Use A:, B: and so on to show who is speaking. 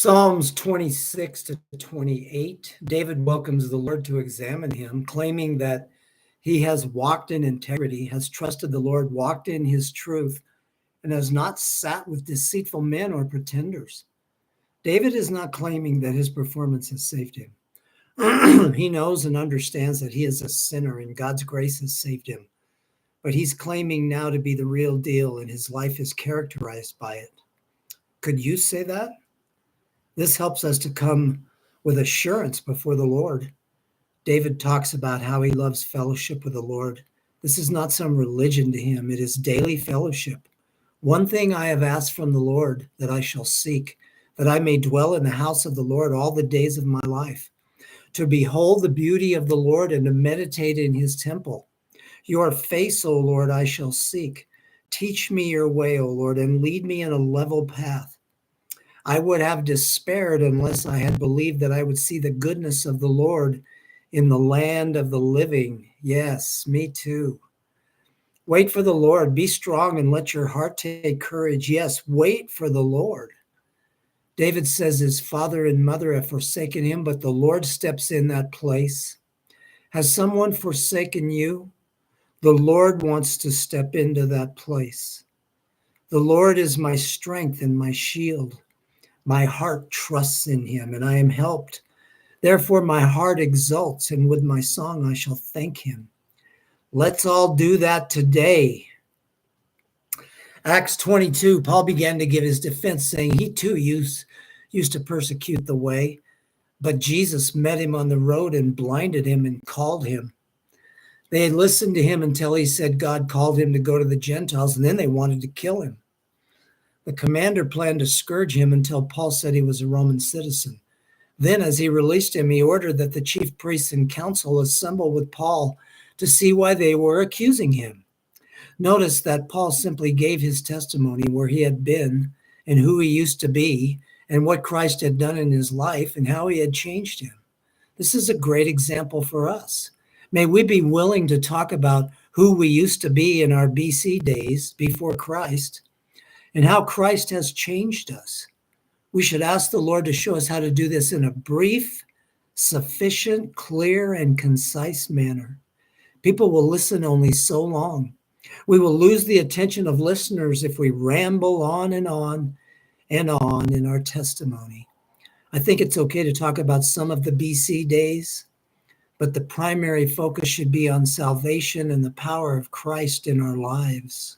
A: Psalms 26 to 28, David welcomes the Lord to examine him, claiming that he has walked in integrity, has trusted the Lord, walked in his truth, and has not sat with deceitful men or pretenders. David is not claiming that his performance has saved him. He knows and understands that he is a sinner and God's grace has saved him. But he's claiming now to be the real deal, and his life is characterized by it. Could you say that? This helps us to come with assurance before the Lord. David talks about how he loves fellowship with the Lord. This is not some religion to him, it is daily fellowship. One thing I have asked from the Lord that I shall seek, that I may dwell in the house of the Lord all the days of my life, to behold the beauty of the Lord and to meditate in his temple. Your face, O Lord, I shall seek. Teach me your way, O Lord, and lead me in a level path. I would have despaired unless I had believed that I would see the goodness of the Lord in the land of the living. Yes, me too. Wait for the Lord. Be strong and let your heart take courage. Yes, wait for the Lord. David says his father and mother have forsaken him, but the Lord steps in that place. Has someone forsaken you? The Lord wants to step into that place. The Lord is my strength and my shield. My heart trusts in him, and I am helped. Therefore, my heart exults, and with my song I shall thank him. Let's all do that today. Acts 22, Paul began to give his defense, saying he too used to persecute the way, but Jesus met him on the road and blinded him and called him. They had listened to him until he said God called him to go to the Gentiles, and then they wanted to kill him. The commander planned to scourge him until Paul said he was a Roman citizen. Then, as he released him, he ordered that the chief priests and council assemble with Paul to see why they were accusing him. Notice that Paul simply gave his testimony where he had been and who he used to be and what Christ had done in his life and how he had changed him. This is a great example for us. May we be willing to talk about who we used to be in our BC days before Christ and how Christ has changed us. We should ask the Lord to show us how to do this in a brief, sufficient, clear, and concise manner. People will listen only so long. We will lose the attention of listeners if we ramble on and on and on in our testimony. I think it's okay to talk about some of the BC days, but the primary focus should be on salvation and the power of Christ in our lives.